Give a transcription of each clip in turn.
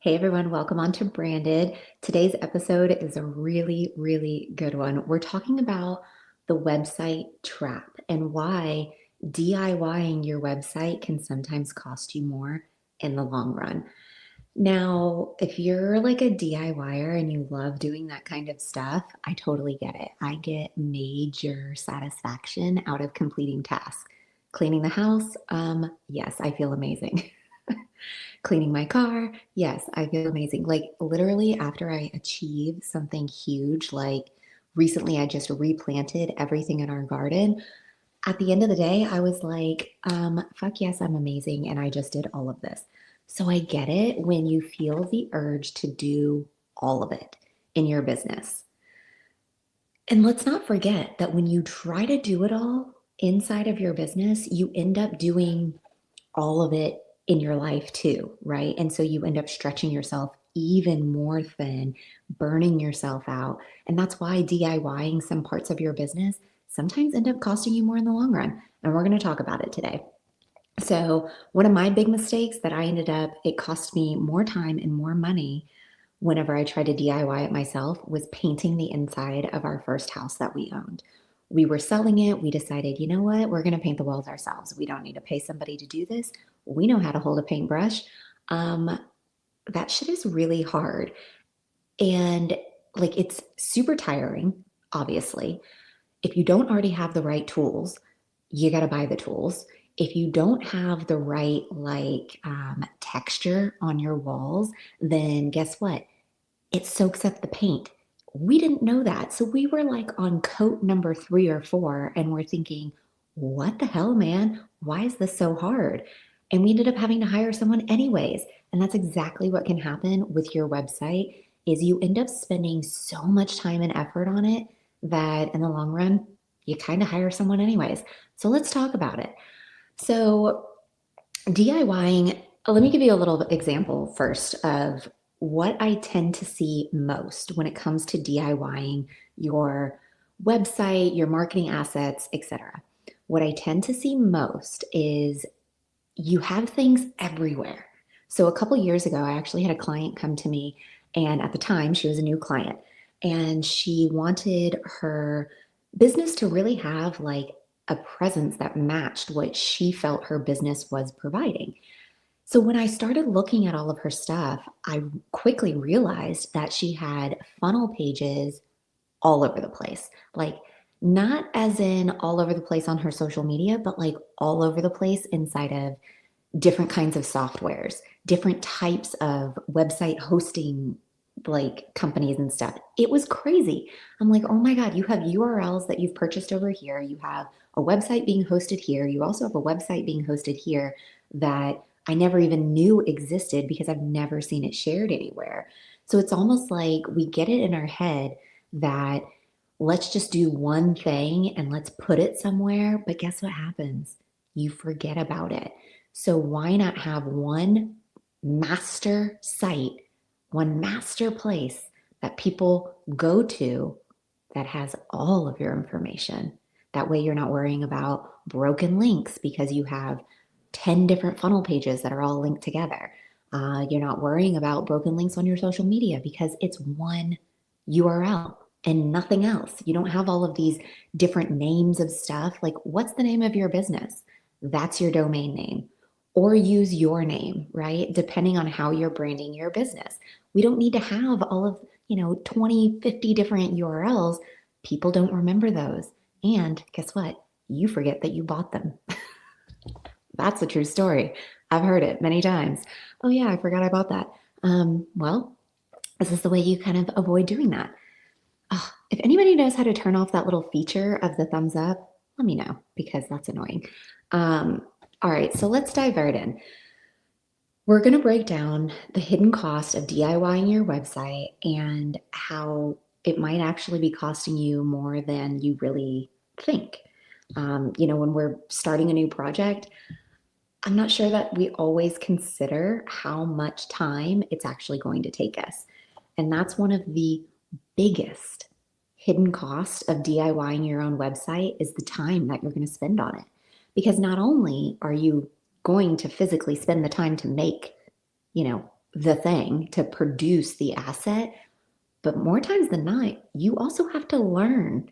Hey everyone, welcome on to Branded. Today's episode is a really, really good one. We're talking about the website trap and why DIYing your website can sometimes cost you more in the long run. Now, if you're like a DIYer and you love doing that kind of stuff, I totally get it. I get major satisfaction out of completing tasks. Cleaning the house, yes, I feel amazing. Cleaning my car, yes, I feel amazing. Like literally after I achieve something huge, like recently I just replanted everything in our garden. At the end of the day, I was like, fuck yes, I'm amazing. And I just did all of this. So I get it when you feel the urge to do all of it in your business. And let's not forget that when you try to do it all inside of your business, you end up doing all of it in your life too, right? And so you end up stretching yourself even more thin, burning yourself out. And that's why DIYing some parts of your business sometimes end up costing you more in the long run. And we're going to talk about it today. So, one of my big mistakes that I ended up, it cost me more time and more money whenever I tried to DIY it myself was painting the inside of our first house that we owned. We were selling it. We decided, you know what? We're going to paint the walls ourselves. We don't need to pay somebody to do this. We know how to hold a paintbrush. Um, that shit is really hard. And like it's super tiring, obviously. If you don't already have the right tools, you got to buy the tools. If you don't have the right texture on your walls, then guess what? It soaks up the paint. We didn't know that. So we were like on coat number 3 or 4, and we're thinking, what the hell, man? Why is this so hard? And we ended up having to hire someone anyways. And that's exactly what can happen with your website is you end up spending so much time and effort on it that in the long run, you kind of hire someone anyways. So let's talk about it. So DIYing, let me give you a little example first of what I tend to see most when it comes to DIYing your website, your marketing assets, etc. What I tend to see most is you have things everywhere. So a couple years ago, I actually had a client come to me, and at the time, she was a new client, and she wanted her business to really have like a presence that matched what she felt her business was providing. So when I started looking at all of her stuff, I quickly realized that she had funnel pages all over the place. Like, not as in all over the place on her social media, but like all over the place inside of different kinds of softwares, different types of website hosting like companies and stuff. It was crazy. I'm like, oh my God, you have URLs that you've purchased over here. You have a website being hosted here. You also have a website being hosted here that I never even knew existed because I've never seen it shared anywhere. So it's almost like we get it in our head that let's just do one thing and let's put it somewhere. But guess what happens? You forget about it. So why not have one master site, one master place that people go to that has all of your information? That way you're not worrying about broken links because you have 10 different funnel pages that are all linked together. You're not worrying about broken links on your social media because it's one URL and nothing else. You don't have all of these different names of stuff. Like, what's the name of your business? That's your domain name. Or use your name, right? Depending on how you're branding your business. We don't need to have all of, 20, 50 different URLs. People don't remember those. And guess what? You forget that you bought them. That's a true story. I've heard it many times. Oh, yeah, I forgot I bought that. Well, this is the way you kind of avoid doing that. If anybody knows how to turn off that little feature of the thumbs up, let me know because that's annoying. Um, all right, so let's dive right in. We're going to break down the hidden cost of DIYing your website and how it might actually be costing you more than you really think. When we're starting a new project, I'm not sure that we always consider how much time it's actually going to take us. And that's one of the biggest hidden costs of DIYing your own website is the time that you're going to spend on it. Because not only are you going to physically spend the time to make, the thing to produce the asset. But more times than not, you also have to learn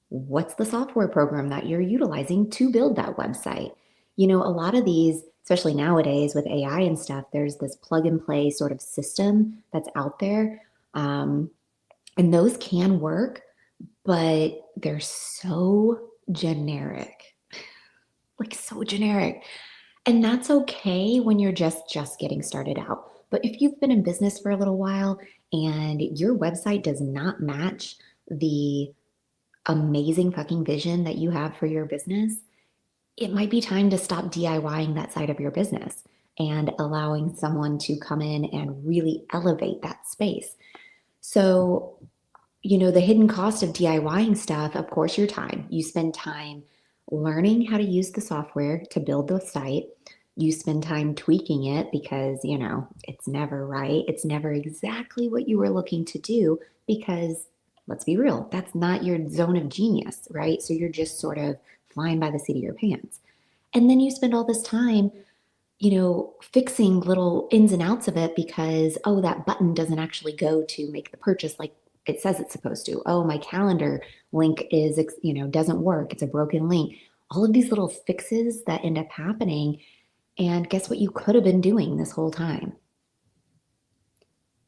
what's the software program that you're utilizing to build that website. A lot of these, especially nowadays with AI and stuff, there's this plug and play sort of system that's out there. Um, and those can work, but they're so generic, like so generic. And that's okay when you're just getting started out. But if you've been in business for a little while and your website does not match the amazing fucking vision that you have for your business, it might be time to stop DIYing that side of your business and allowing someone to come in and really elevate that space. So, the hidden cost of DIYing stuff, of course, your time. You spend time learning how to use the software to build the site. You spend time tweaking it because, it's never right. It's never exactly what you were looking to do because, let's be real, that's not your zone of genius, right? So you're just sort of flying by the seat of your pants. And then you spend all this time fixing little ins and outs of it because, oh, that button doesn't actually go to make the purchase like it says it's supposed to. Oh, my calendar link doesn't work. It's a broken link. All of these little fixes that end up happening. And guess what you could have been doing this whole time?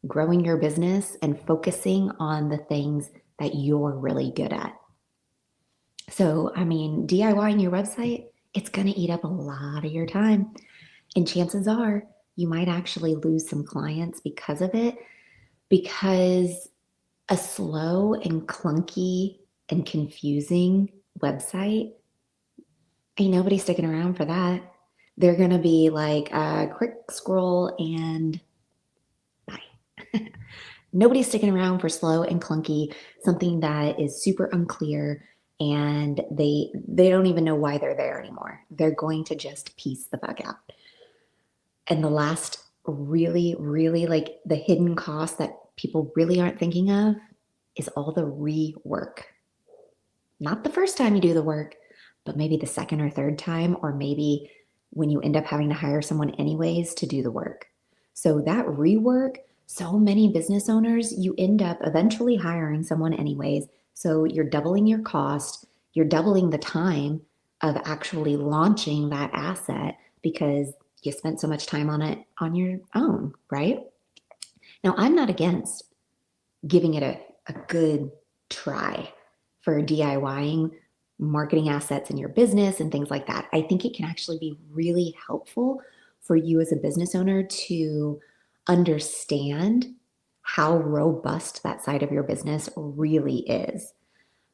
Growing your business and focusing on the things that you're really good at. So, I mean, DIYing your website, it's going to eat up a lot of your time. And chances are you might actually lose some clients because of it, because a slow and clunky and confusing website, ain't nobody sticking around for that. They're going to be like a quick scroll and bye. Nobody's sticking around for slow and clunky, something that is super unclear and they don't even know why they're there anymore. They're going to just piece the fuck out. And the last really, really like the hidden cost that people really aren't thinking of is all the rework. Not the first time you do the work, but maybe the second or third time, or maybe when you end up having to hire someone anyways to do the work. So that rework, so many business owners, you end up eventually hiring someone anyways. So you're doubling your cost, you're doubling the time of actually launching that asset because you spent so much time on it on your own, right? Now, I'm not against giving it a good try for DIYing marketing assets in your business and things like that. I think it can actually be really helpful for you as a business owner to understand how robust that side of your business really is.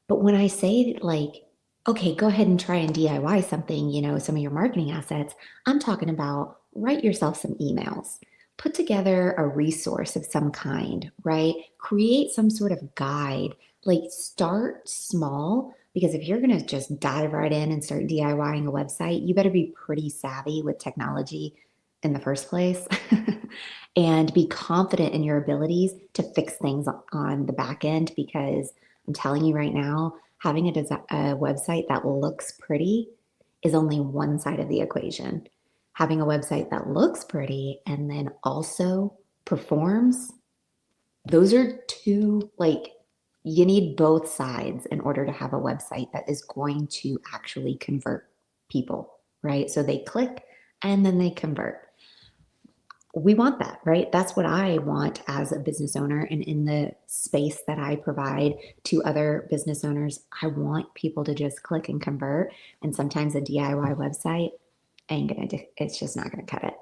But when I say like, okay, go ahead and try and DIY something, some of your marketing assets, I'm talking about write yourself some emails, put together a resource of some kind, right? Create some sort of guide, like start small. Because if you're going to just dive right in and start DIYing a website, you better be pretty savvy with technology in the first place and be confident in your abilities to fix things on the back end because I'm telling you right now, having a website that looks pretty is only one side of the equation. Having a website that looks pretty and then also performs, those are two, like, you need both sides in order to have a website that is going to actually convert people, right? So they click and then they convert. We want that, right? That's what I want as a business owner. And in the space that I provide to other business owners, I want people to just click and convert. And sometimes a DIY website ain't gonna do, it's just not gonna cut it.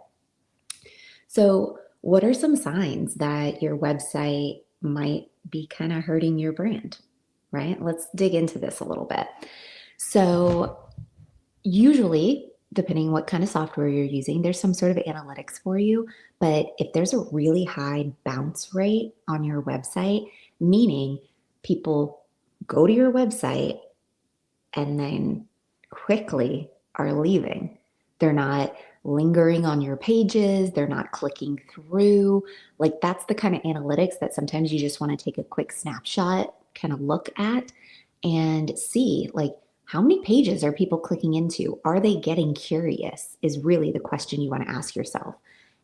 So, what are some signs that your website might be kind of hurting your brand, right? Let's dig into this a little bit. So, usually, depending what kind of software you're using, there's some sort of analytics for you. But if there's a really high bounce rate on your website, meaning people go to your website and then quickly are leaving, they're not lingering on your pages, they're not clicking through. Like that's the kind of analytics that sometimes you just want to take a quick snapshot, kind of look at and see like how many pages are people clicking into? Are they getting curious? Is really the question you want to ask yourself.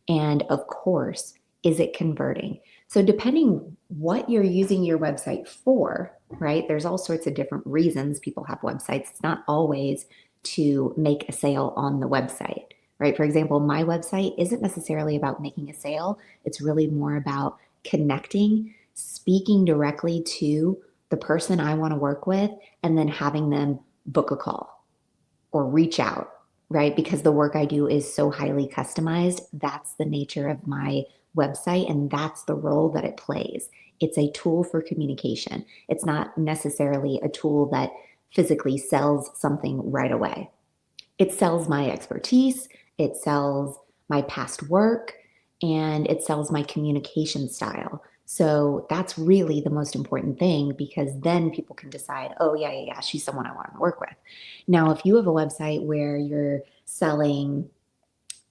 And of course, is it converting? So depending what you're using your website for, right? There's all sorts of different reasons people have websites. It's not always to make a sale on the website, right? For example, my website isn't necessarily about making a sale. It's really more about connecting, speaking directly to the person I want to work with, and then having them book a call or reach out, right? Because the work I do is so highly customized. That's the nature of my website, and that's the role that it plays. It's a tool for communication. It's not necessarily a tool that physically sells something right away. It sells my expertise, it sells my past work, and it sells my communication style. So that's really the most important thing because then people can decide, oh, yeah, yeah, yeah, she's someone I want to work with. Now, if you have a website where you're selling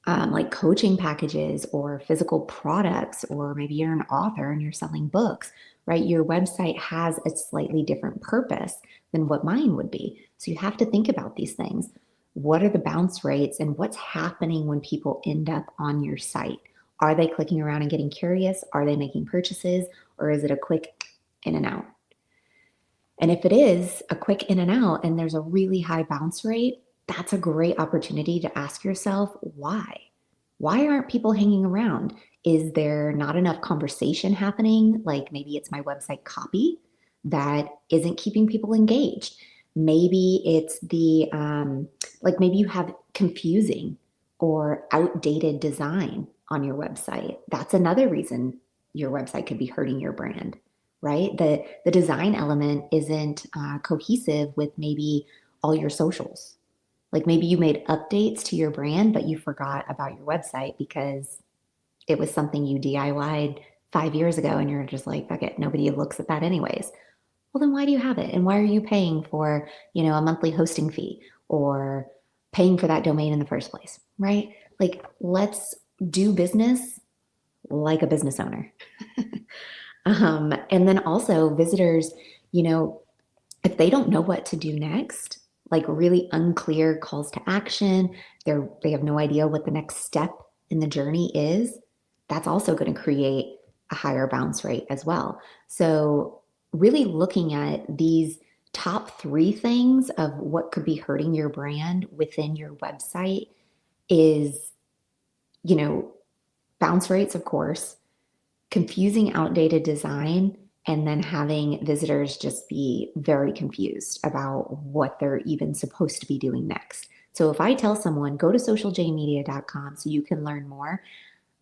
like coaching packages or physical products, or maybe you're an author and you're selling books, right? Your website has a slightly different purpose than what mine would be. So you have to think about these things. What are the bounce rates and what's happening when people end up on your site? Are they clicking around and getting curious? Are they making purchases? Or is it a quick in and out? And if it is a quick in and out and there's a really high bounce rate, that's a great opportunity to ask yourself why. Why aren't people hanging around? Is there not enough conversation happening? Like maybe it's my website copy that isn't keeping people engaged. Maybe it's like maybe you have confusing or outdated design on your website. That's another reason your website could be hurting your brand, right? The design element isn't cohesive with maybe all your socials. Like maybe you made updates to your brand, but you forgot about your website because it was something you DIY'd 5 years ago and you're just like, fuck it, nobody looks at that anyways. Well, then why do you have it? And why are you paying for, a monthly hosting fee or paying for that domain in the first place, right? Like, let's do business like a business owner. And then also visitors, you know, if they don't know what to do next, like really unclear calls to action, they have no idea what the next step in the journey is, that's also going to create a higher bounce rate as well. So really looking at these top three things of what could be hurting your brand within your website is, you know, bounce rates, of course, confusing outdated design, and then having visitors just be very confused about what they're even supposed to be doing next. So if I tell someone, go to socialjmedia.com so you can learn more,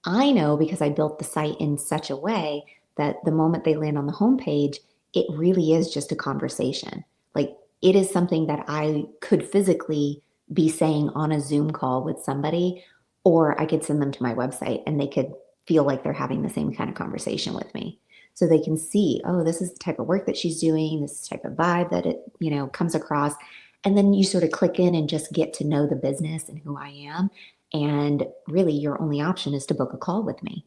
I know because I built the site in such a way that the moment they land on the homepage, it really is just a conversation. Like it is something that I could physically be saying on a Zoom call with somebody, or I could send them to my website and they could feel like they're having the same kind of conversation with me. So they can see, oh, this is the type of work that she's doing, this type of vibe that it, comes across. And then you sort of click in and just get to know the business and who I am. And really, your only option is to book a call with me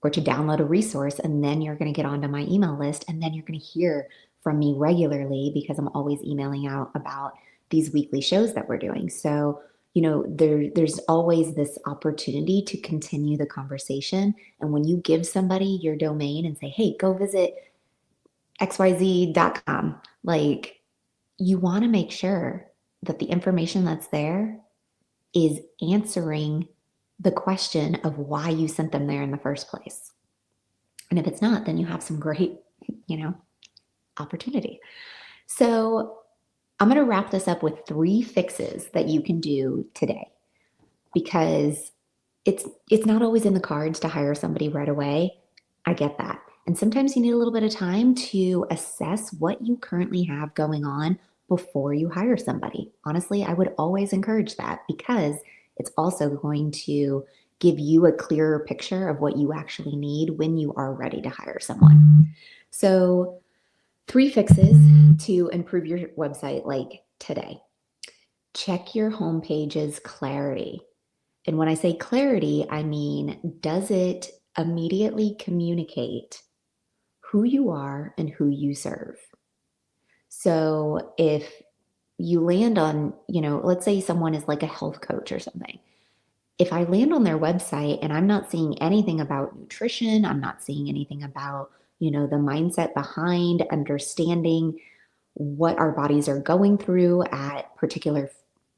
or to download a resource. And then you're going to get onto my email list. And then you're going to hear from me regularly because I'm always emailing out about these weekly shows that we're doing. So, there's always this opportunity to continue the conversation. And when you give somebody your domain and say, hey, go visit xyz.com, like you want to make sure that the information that's there is answering the question of why you sent them there in the first place. And if it's not, then you have some great, you know, opportunity. So I'm going to wrap this up with 3 fixes that you can do today because it's not always in the cards to hire somebody right away. I get that. And sometimes you need a little bit of time to assess what you currently have going on before you hire somebody. Honestly, I would always encourage that because it's also going to give you a clearer picture of what you actually need when you are ready to hire someone. So, 3 fixes to improve your website like today. Check your homepage's clarity. And when I say clarity, I mean, does it immediately communicate who you are and who you serve? So if you land on, let's say someone is like a health coach or something, If I land on their website and I'm not seeing anything about nutrition, I'm not seeing anything about, the mindset behind understanding what our bodies are going through at particular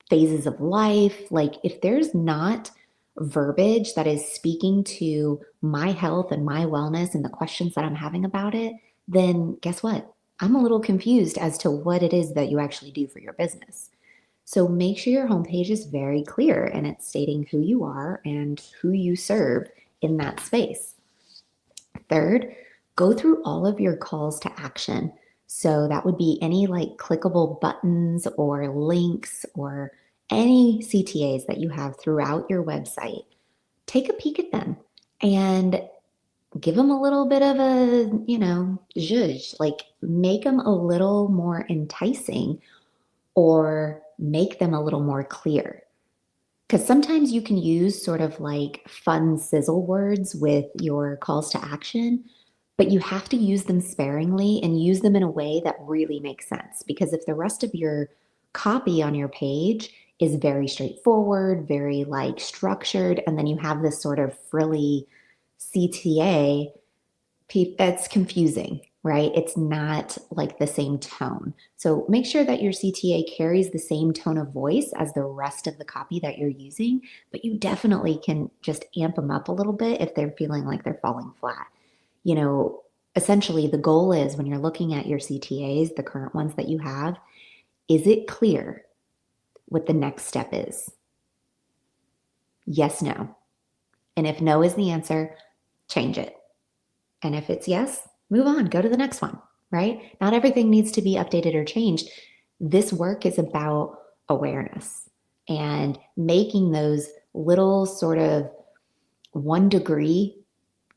phases of life. Like, if there's not verbiage that is speaking to my health and my wellness and the questions that I'm having about it, then guess what? I'm a little confused as to what it is that you actually do for your business. So make sure your homepage is very clear and it's stating who you are and who you serve in that space. Third, go through all of your calls to action. So that would be any like clickable buttons or links or any CTAs that you have throughout your website. Take a peek at them and give them a little bit of a, zhuzh, like make them a little more enticing or make them a little more clear. Because sometimes you can use sort of like fun sizzle words with your calls to action, but you have to use them sparingly and use them in a way that really makes sense. Because if the rest of your copy on your page is very straightforward, very like structured, and then you have this sort of frilly CTA, that's confusing, right? It's not like the same tone. So make sure that your CTA carries the same tone of voice as the rest of the copy that you're using, but you definitely can just amp them up a little bit if they're feeling like they're falling flat. You know, Essentially the goal is when you're looking at your CTAs, the current ones that you have, is it clear what the next step is? Yes, no. And if no is the answer, change it. And if it's yes, move on, go to the next one, right? Not everything needs to be updated or changed. This work is about awareness and making those little sort of 1 degree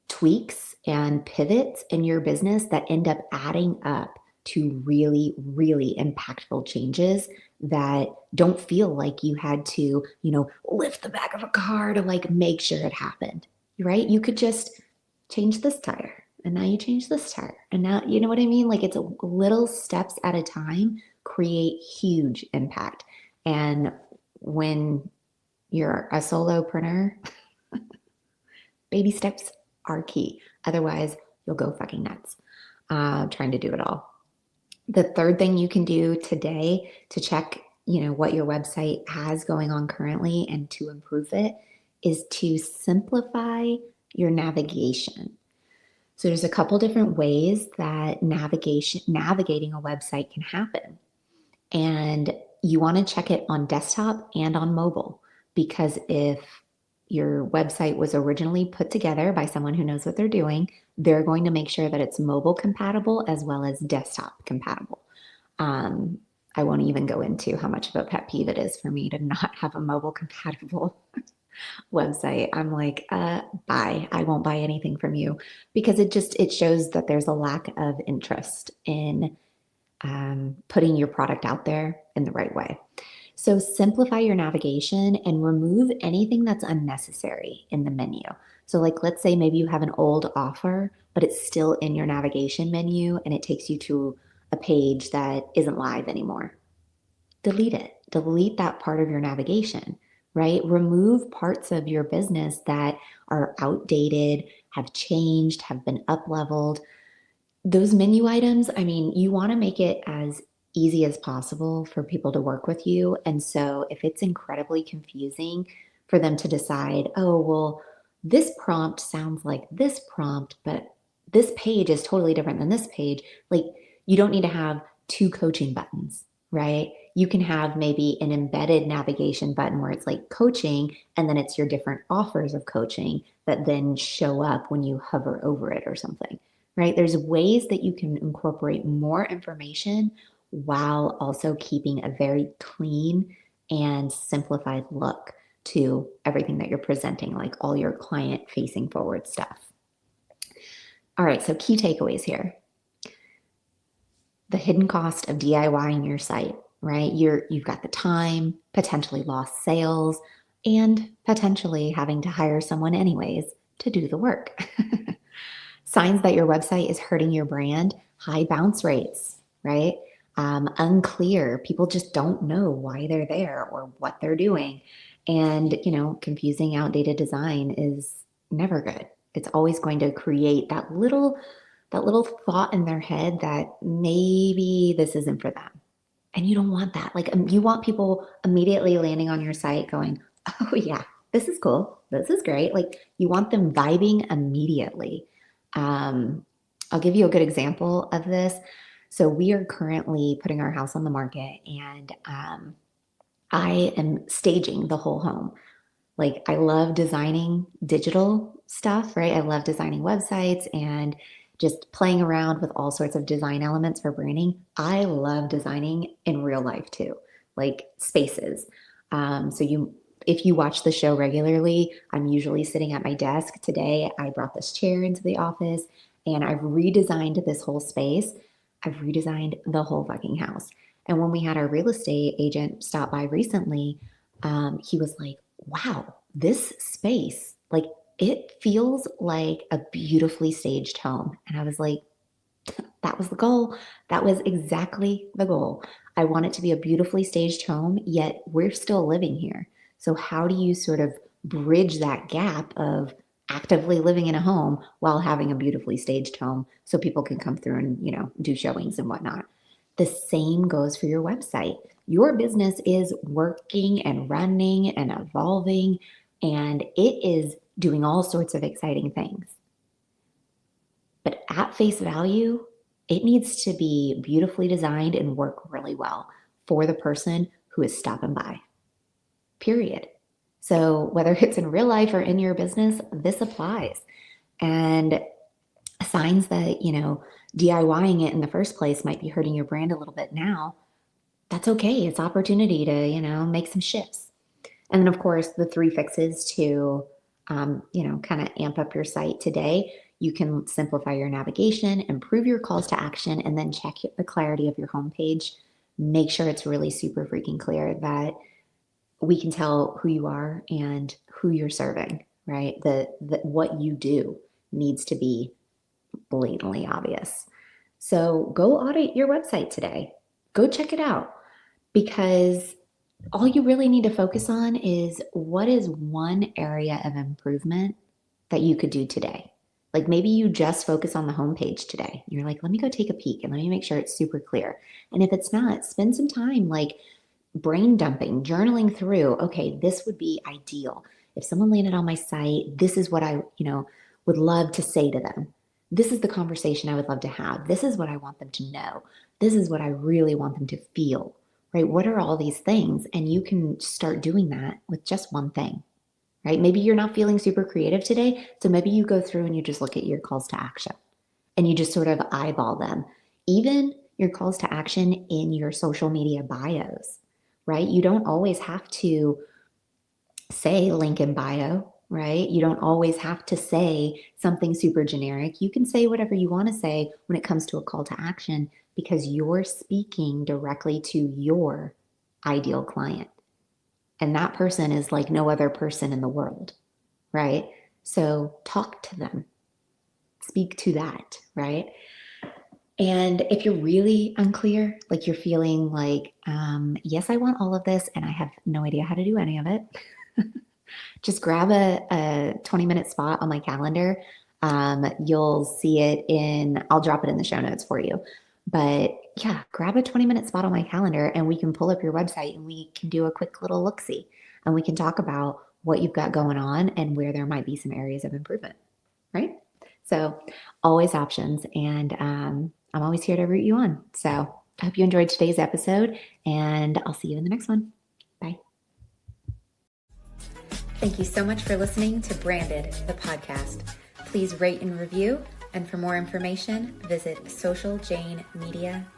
tweaks and pivots in your business that end up adding up to really, really impactful changes that don't feel like you had to, lift the back of a car to like make sure it happened, right? You could just change this tire and now you change this tire and now, you know what I mean? Like, it's little steps at a time create huge impact. And when you're a solopreneur, baby steps are key. Otherwise, you'll go fucking nuts trying to do it all. The third thing you can do today to check, what your website has going on currently and to improve it is to simplify your navigation. So there's a couple different ways that navigating a website can happen. And you want to check it on desktop and on mobile, because if your website was originally put together by someone who knows what they're doing, they're going to make sure that it's mobile compatible as well as desktop compatible. Um, I won't even go into how much of a pet peeve it is for me to not have a mobile compatible website. I'm like, bye. I won't buy anything from you, because it shows that there's a lack of interest in putting your product out there in the right way. So simplify your navigation and remove anything that's unnecessary in the menu. So, like, let's say maybe you have an old offer, but it's still in your navigation menu and it takes you to a page that isn't live anymore. Delete it. Delete that part of your navigation, right? Remove parts of your business that are outdated, have changed, have been up leveled. Those menu items, I mean, you want to make it as easy as possible for people to work with you. And so if it's incredibly confusing for them to decide, oh, well, this prompt sounds like this prompt, but this page is totally different than this page, like, you don't need to have two coaching buttons, right? You can have maybe an embedded navigation button where it's like coaching, and then it's your different offers of coaching that then show up when you hover over it or something, right? There's ways that you can incorporate more information while also keeping a very clean and simplified look to everything that you're presenting, like all your client facing forward stuff. All right, so key takeaways here. The hidden cost of DIYing your site, right? You've got the time, potentially lost sales, and potentially having to hire someone anyways to do the work. Signs that your website is hurting your brand: high bounce rates, right? Unclear. People just don't know why they're there or what they're doing. And, confusing, outdated design is never good. It's always going to create that little thought in their head that maybe this isn't for them. And you don't want that. Like, you want people immediately landing on your site going, oh, yeah, this is cool. This is great. Like, you want them vibing immediately. Um, I'll give you a good example of this. So, we are currently putting our house on the market, and I am staging the whole home. Like, I love designing digital stuff, right? I love designing websites and just playing around with all sorts of design elements for branding. I love designing in real life too, like spaces. If you watch the show regularly, I'm usually sitting at my desk. Today, I brought this chair into the office and I've redesigned this whole space. I've redesigned the whole fucking house. And when we had our real estate agent stop by recently, he was like, wow, this space, like it feels like a beautifully staged home. And I was like, that was the goal. That was exactly the goal. I want it to be a beautifully staged home, yet we're still living here. So, how do you sort of bridge that gap of actively living in a home while having a beautifully staged home so people can come through and, do showings and whatnot? The same goes for your website. Your business is working and running and evolving, and it is doing all sorts of exciting things. But at face value, it needs to be beautifully designed and work really well for the person who is stopping by, period. So, whether it's in real life or in your business, this applies. And signs that, DIYing it in the first place might be hurting your brand a little bit now, that's okay. It's opportunity to, make some shifts. And then, of course, the three fixes to, kind of amp up your site today. You can simplify your navigation, improve your calls to action, and then check the clarity of your homepage. Make sure it's really super freaking clear that we can tell who you are and who you're serving, right? What you do needs to be blatantly obvious. So go audit your website today. Go check it out because all you really need to focus on is what is one area of improvement that you could do today. Like maybe you just focus on the homepage today. You're like, let me go take a peek and let me make sure it's super clear. And if it's not, spend some time like brain dumping, journaling through, okay, this would be ideal. If someone landed on my site, this is what I, would love to say to them. This is the conversation I would love to have. This is what I want them to know. This is what I really want them to feel, right? What are all these things? And you can start doing that with just one thing, right? Maybe you're not feeling super creative today. So maybe you go through and you just look at your calls to action and you just sort of eyeball them. Even your calls to action in your social media bios, right? You don't always have to say link in bio, right? You don't always have to say something super generic. You can say whatever you want to say when it comes to a call to action because you're speaking directly to your ideal client. And that person is like no other person in the world, right? So talk to them, speak to that, right? And if you're really unclear, like you're feeling like, yes, I want all of this and I have no idea how to do any of it, just grab a 20-minute spot on my calendar. You'll see it I'll drop it in the show notes for you. But yeah, grab a 20-minute spot on my calendar and we can pull up your website and we can do a quick little look-see and we can talk about what you've got going on and where there might be some areas of improvement, right? So always options. And I'm always here to root you on. So I hope you enjoyed today's episode and I'll see you in the next one. Bye. Thank you so much for listening to Branded, the podcast. Please rate and review. And for more information, visit socialjanemedia.com.